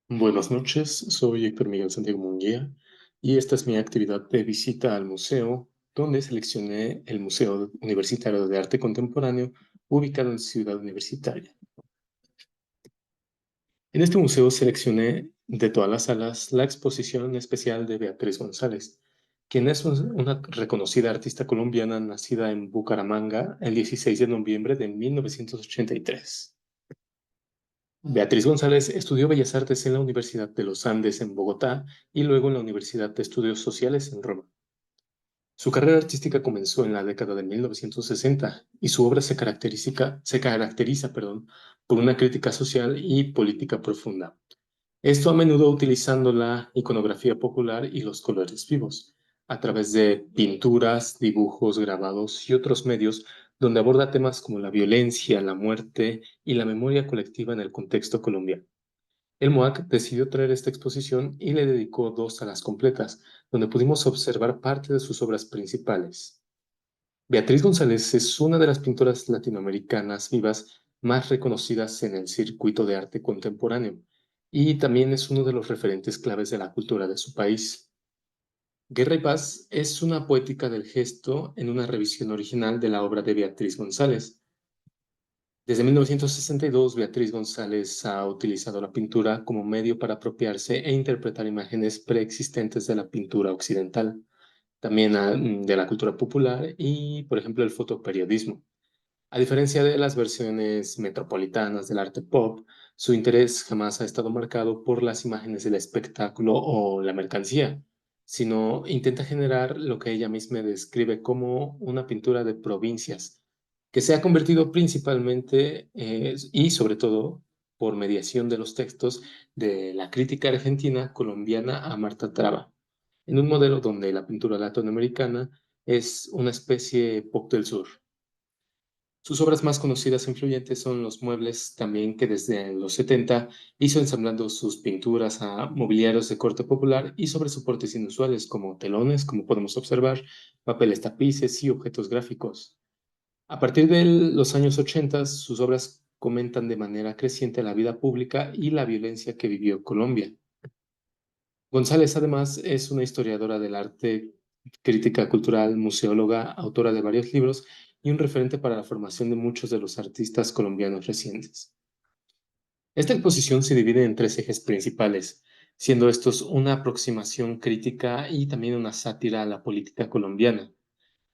Buenas noches, soy Héctor Miguel Santiago Munguía y esta es mi actividad de visita al museo, donde seleccioné el Museo Universitario de Arte Contemporáneo, ubicado en Ciudad Universitaria. En este museo seleccioné de todas las salas la exposición especial de Beatriz González, quien es una reconocida artista colombiana nacida en Bucaramanga el 16 de noviembre de 1983. Beatriz González estudió Bellas Artes en la Universidad de los Andes en Bogotá y luego en la Universidad de Estudios Sociales en Roma. Su carrera artística comenzó en la década de 1960 y su obra se caracteriza, por una crítica social y política profunda. Esto a menudo utilizando la iconografía popular y los colores vivos, a través de pinturas, dibujos, grabados y otros medios donde aborda temas como la violencia, la muerte y la memoria colectiva en el contexto colombiano. El MOAC decidió traer esta exposición y le dedicó dos salas completas, donde pudimos observar parte de sus obras principales. Beatriz González es una de las pintoras latinoamericanas vivas más reconocidas en el circuito de arte contemporáneo y también es uno de los referentes claves de la cultura de su país. Guerra y Paz es una poética del gesto en una revisión original de la obra de Beatriz González. Desde 1962, Beatriz González ha utilizado la pintura como medio para apropiarse e interpretar imágenes preexistentes de la pintura occidental, también de la cultura popular y, por ejemplo, el fotoperiodismo. A diferencia de las versiones metropolitanas del arte pop, su interés jamás ha estado marcado por las imágenes del espectáculo o la mercancía, sino intenta generar lo que ella misma describe como una pintura de provincias, que se ha convertido principalmente y sobre todo por mediación de los textos de la crítica argentina colombiana a Marta Traba, en un modelo donde la pintura latinoamericana es una especie pop del sur. Sus obras más conocidas e influyentes son los muebles, también que desde los 70 hizo ensamblando sus pinturas a mobiliarios de corte popular y sobre soportes inusuales como telones, como podemos observar, papeles tapices y objetos gráficos. A partir de los años 80, sus obras comentan de manera creciente la vida pública y la violencia que vivió Colombia. González, además, es una historiadora del arte, crítica cultural, museóloga, autora de varios libros y un referente para la formación de muchos de los artistas colombianos recientes. Esta exposición se divide en tres ejes principales, siendo estos una aproximación crítica y también una sátira a la política colombiana,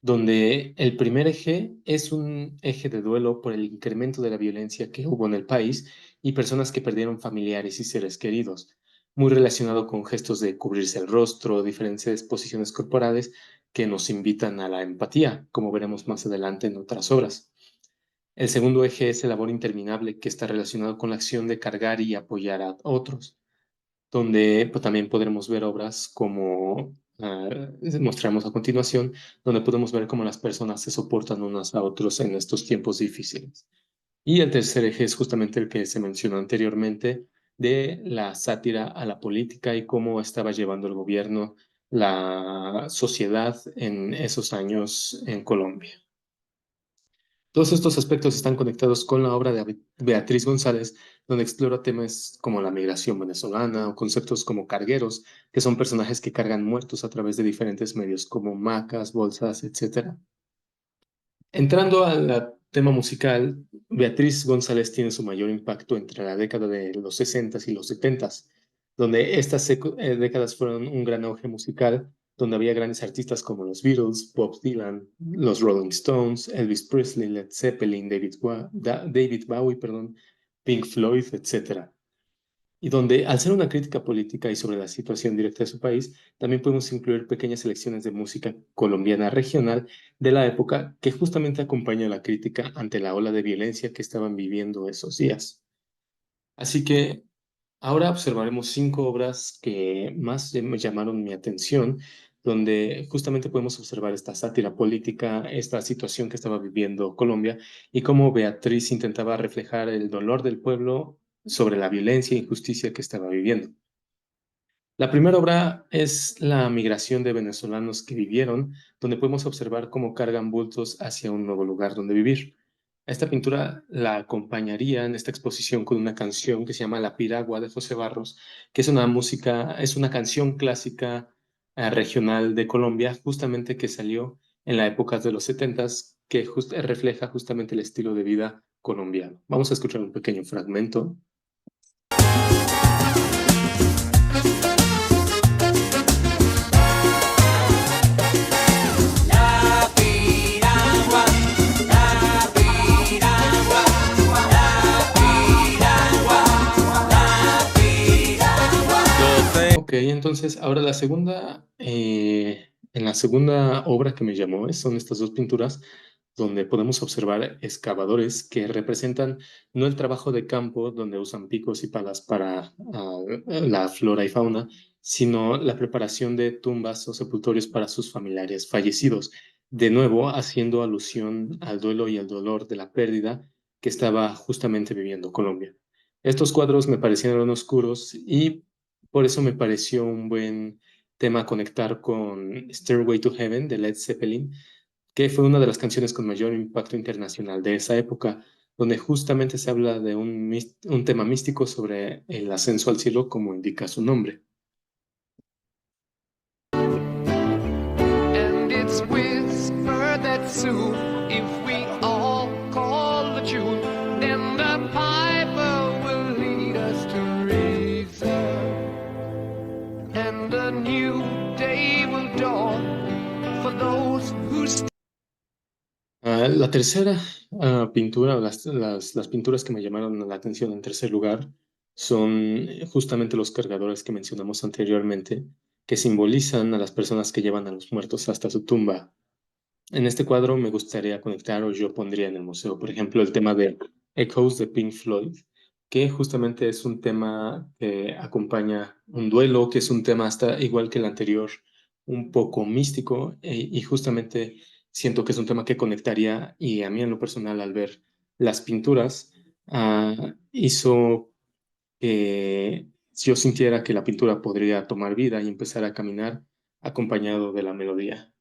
donde el primer eje es un eje de duelo por el incremento de la violencia que hubo en el país y personas que perdieron familiares y seres queridos, muy relacionado con gestos de cubrirse el rostro, diferentes posiciones corporales que nos invitan a la empatía, como veremos más adelante en otras obras. El segundo eje es el labor interminable que está relacionado con la acción de cargar y apoyar a otros, donde pues, también podremos ver obras como mostramos a continuación, donde podemos ver cómo las personas se soportan unas a otros en estos tiempos difíciles. Y el tercer eje es justamente el que se mencionó anteriormente, de la sátira a la política y cómo estaba llevando el gobierno la sociedad en esos años en Colombia. Todos estos aspectos están conectados con la obra de Beatriz González, donde explora temas como la migración venezolana o conceptos como cargueros, que son personajes que cargan muertos a través de diferentes medios como macas, bolsas, etcétera. Entrando al tema musical, Beatriz González tiene su mayor impacto entre la década de los 60 y los 70, donde estas décadas fueron un gran auge musical, donde había grandes artistas como los Beatles, Bob Dylan, los Rolling Stones, Elvis Presley, Led Zeppelin, David Bowie, perdón, Pink Floyd, etcétera, y donde, al ser una crítica política y sobre la situación directa de su país, también podemos incluir pequeñas selecciones de música colombiana regional de la época que justamente acompaña la crítica ante la ola de violencia que estaban viviendo esos días. Así que ahora observaremos cinco obras que más me llamaron mi atención, donde justamente podemos observar esta sátira política, esta situación que estaba viviendo Colombia y cómo Beatriz intentaba reflejar el dolor del pueblo sobre la violencia e injusticia que estaba viviendo. La primera obra es la migración de venezolanos que vivieron, donde podemos observar cómo cargan bultos hacia un nuevo lugar donde vivir. A esta pintura la acompañaría en esta exposición con una canción que se llama La Piragua de José Barros, que es una canción clásica regional de Colombia, justamente que salió en la época de los setentas, que refleja justamente el estilo de vida colombiano. Vamos a escuchar un pequeño fragmento. Ok, entonces ahora en la segunda obra que me llamó son estas dos pinturas donde podemos observar excavadores que representan no el trabajo de campo donde usan picos y palas para la flora y fauna, sino la preparación de tumbas o sepultorios para sus familiares fallecidos, de nuevo haciendo alusión al duelo y al dolor de la pérdida que estaba justamente viviendo Colombia. Estos cuadros me parecieron oscuros y por eso me pareció un buen tema conectar con Stairway to Heaven de Led Zeppelin, que fue una de las canciones con mayor impacto internacional de esa época, donde justamente se habla de un tema místico sobre el ascenso al cielo, como indica su nombre. And it's whispered that soon, if we all call the tune, then the piper will lead us to reason, and a new day will dawn for those who La tercera pintura, o las pinturas que me llamaron la atención en tercer lugar, son justamente los cargadores que mencionamos anteriormente, que simbolizan a las personas que llevan a los muertos hasta su tumba. En este cuadro me gustaría conectar o yo pondría en el museo, por ejemplo, el tema de Echoes de Pink Floyd, que justamente es un tema que acompaña un duelo, que es un tema hasta igual que el anterior, un poco místico, y justamente siento que es un tema que conectaría y a mí en lo personal al ver las pinturas, hizo que yo sintiera que la pintura podría tomar vida y empezar a caminar acompañado de la melodía.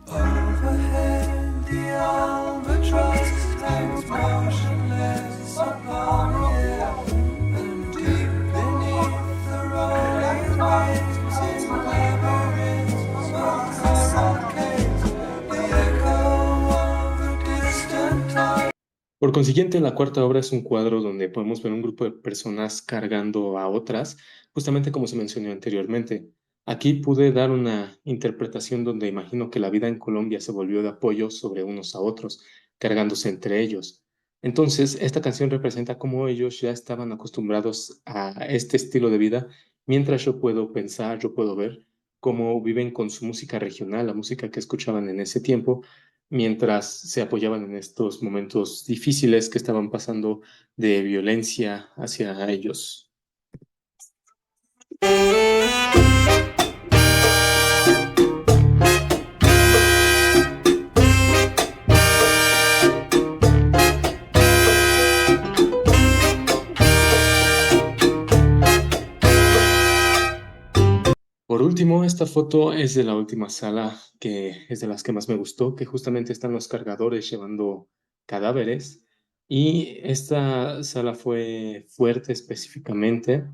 overhead, the albatross hangs motionless upon the air, and deep beneath the rolling waves, in labyrinths of coral caves, the echo of a distant time. Por consiguiente, la cuarta obra es un cuadro donde podemos ver un grupo de personas cargando a otras, justamente como se mencionó anteriormente. Aquí pude dar una interpretación donde imagino que la vida en Colombia se volvió de apoyo sobre unos a otros, cargándose entre ellos. Entonces, esta canción representa cómo ellos ya estaban acostumbrados a este estilo de vida, mientras yo puedo pensar, yo puedo ver cómo viven con su música regional, la música que escuchaban en ese tiempo mientras se apoyaban en estos momentos difíciles que estaban pasando de violencia hacia ellos. Por último, esta foto es de la última sala, que es de las que más me gustó, que justamente están los cargadores llevando cadáveres. Y esta sala fue fuerte específicamente,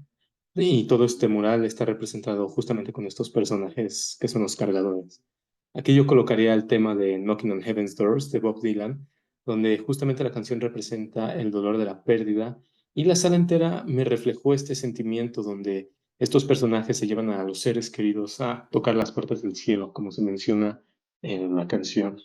y todo este mural está representado justamente con estos personajes que son los cargadores. Aquí yo colocaría el tema de Knocking on Heaven's Doors de Bob Dylan, donde justamente la canción representa el dolor de la pérdida, y la sala entera me reflejó este sentimiento donde estos personajes se llevan a los seres queridos a tocar las puertas del cielo, como se menciona en la canción.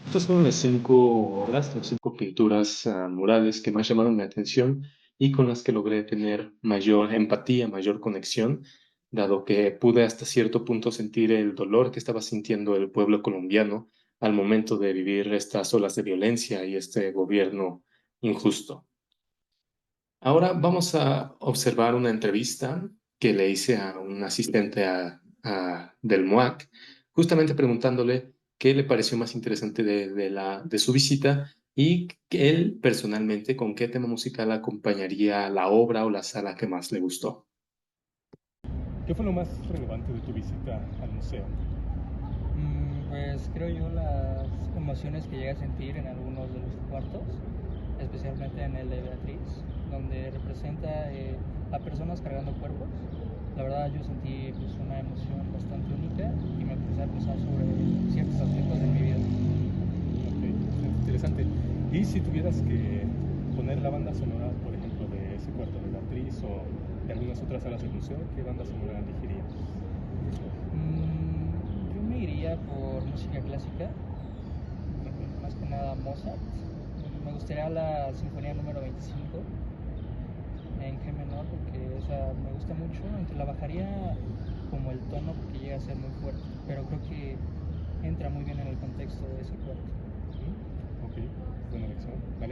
Estas fueron las 5 obras, las 5 pinturas murales que más llamaron mi atención y con las que logré tener mayor empatía, mayor conexión, dado que pude hasta cierto punto sentir el dolor que estaba sintiendo el pueblo colombiano al momento de vivir estas olas de violencia y este gobierno injusto. Ahora vamos a observar una entrevista que le hice a un asistente del MUAC, justamente preguntándole qué le pareció más interesante de su visita y que él personalmente con qué tema musical acompañaría la obra o la sala que más le gustó. ¿Qué fue lo más relevante de tu visita al museo? Pues creo yo las emociones que llega a sentir en algunos de los cuartos, especialmente en el de Beatriz, donde representa a personas cargando cuerpos. La verdad yo sentí pues, una emoción bastante única y me puse a pensar sobre ciertos aspectos de mi vida. Ok, bastante interesante. Y si tuvieras que poner la banda sonora, por ejemplo, de ese cuarto de Beatriz o de algunas otras salas del museo, ¿qué banda sonora elegirías? Yo me iría por música clásica, más que nada Mozart. Me gustaría la Sinfonía número 25 en G menor porque esa me gusta mucho, aunque la bajaría como el tono porque llega a ser muy fuerte, pero creo que entra muy bien en el contexto de ese cuarto.